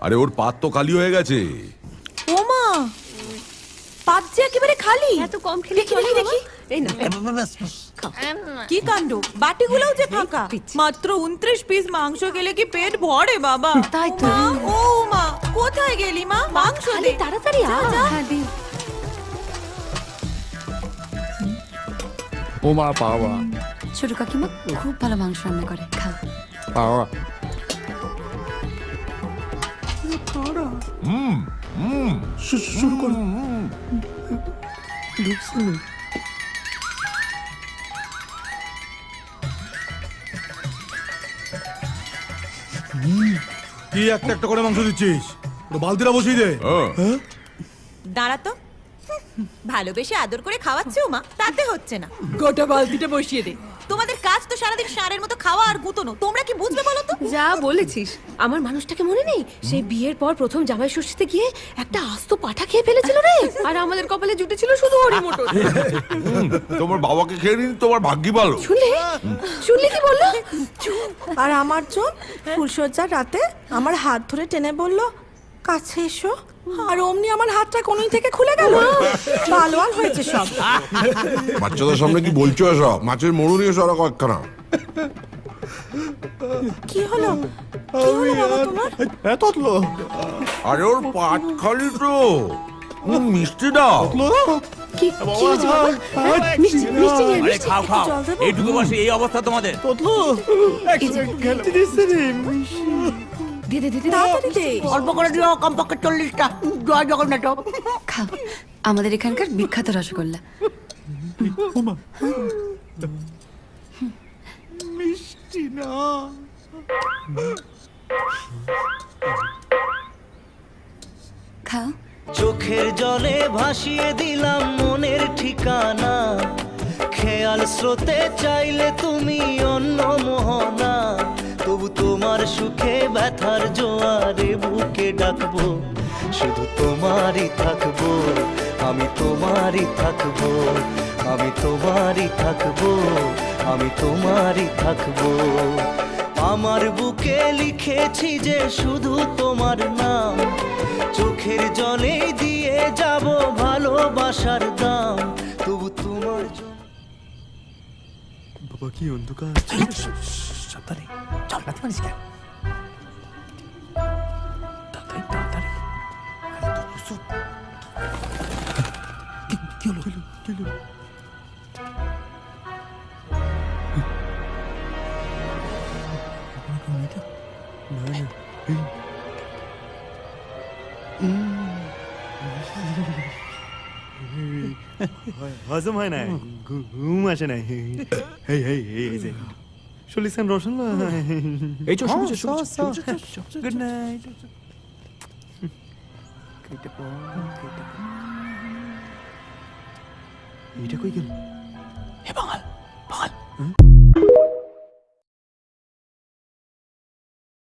আরে ওর পাত তো খালি হয়ে গেছে। ও মা, পাত যে একেবারে খালি। এত কম খেলে দেখি দেখি। এই না কি কাণ্ড, বাটিগুলোও যে ফাঁকা। মাত্র 29 পিস মাংস খেলে কি পেট ভরে বাবা? তাই তো। মা, ও মা, কোথায় গেলি মা? মাংস দে তাড়াতাড়ি আ। হ্যাঁ দি। ও মা পাওয়া ছোট কাকিমা খুব ভালো মাংস রান্না করে, খাও। পাওয়া শুরু করো। কি একটা একটা করে মাংস দিচ্ছিস? বালতিটা বসিয়ে দে। দাঁড়া তো, ভালোবেসে আদর করে খাওয়াচ্ছে ও মা, তাতে হচ্ছে না। গোটা বালতিটা বসিয়ে দে। তোমাদের কাজ তো সারাদিন ষাঁড়ের মতো খাওয়া আর গুতনো, তোমরা কি বুঝবে বলো তো? যা বলেছিস, আমার মানুষটাকে মনে নেই? সেই বিয়ের পর প্রথম জামাই ষষ্ঠীতে গিয়ে একটা আস্ত পাঠা খেয়ে ফেলেছিল রে। আর আমাদের কপালে জুটেছিল শুধু হরি মটর। তোমার বাবাকে খেয়ে নিন, তোমার ভাগ্যি ভালো। শুনলে কি বললো? আর আমার জন ফুলসজ্জার রাতে আমার হাত ধরে টেনে বলল, কাছে এসো। আর অমনি আমার হাতটা কোনই থেকে খুলে গেল। ভালো আর হয়েছে সব। বাচ্চাদের সামনে কি বলছো এসব? মাছের মরু নিয়ে সরা কয়েকখানা। কি হলো? কি হলো বাবা তোমার? তোতলো আরে ওর পাট খালি তো। মিষ্টি দাও। কি কি হয়েছে বাবা? মিষ্টি মিষ্টি নিয়ে আরে খাও খাও, জল দেবো? এইটুকু বসে এই অবস্থা তোমাদের। তোতলো খেলতে দিচ্ছে রে। দে দে দে দে। তাড়াতাড়ি দে। অল্প করে দিও, কমপক্ষে 40টা। জয় জগন্নাথ। খাও, আমাদের এখানকার বিখ্যাত রসগোল্লা। মিষ্টি না। খাও। চোখের জলে ভাসিয়ে দিলাম মনের ঠিকানা, খেয়াল স্রোতে চাইলে তুমি অন্য মোহনা, তবু তোমার সুখে ব্যথার জোয়ারে বুকে ডাকবো, শুধু তোমারই থাকবো, আমি তোমারই থাকবো, আমি তোমারই থাকবো, আমি তোমারই থাকবো। আমার বুকে লিখেছি যে শুধু তোমার নাম, চোখের জলে দিয়ে যাব ভালোবাসার দাম, তবু তোমার বাবা কি অন্ধকার। সাবধানে চল না, পারিস কেন? তাড়াতাড়ি তাড়াতাড়ি। কি হলো? কি হলো? হজম হয় না, ঘুম আসে না। শুনলিছেন রোশন? এই চল গুড নাইট। এটা কই গেল? হে বাঙাল বাঙাল।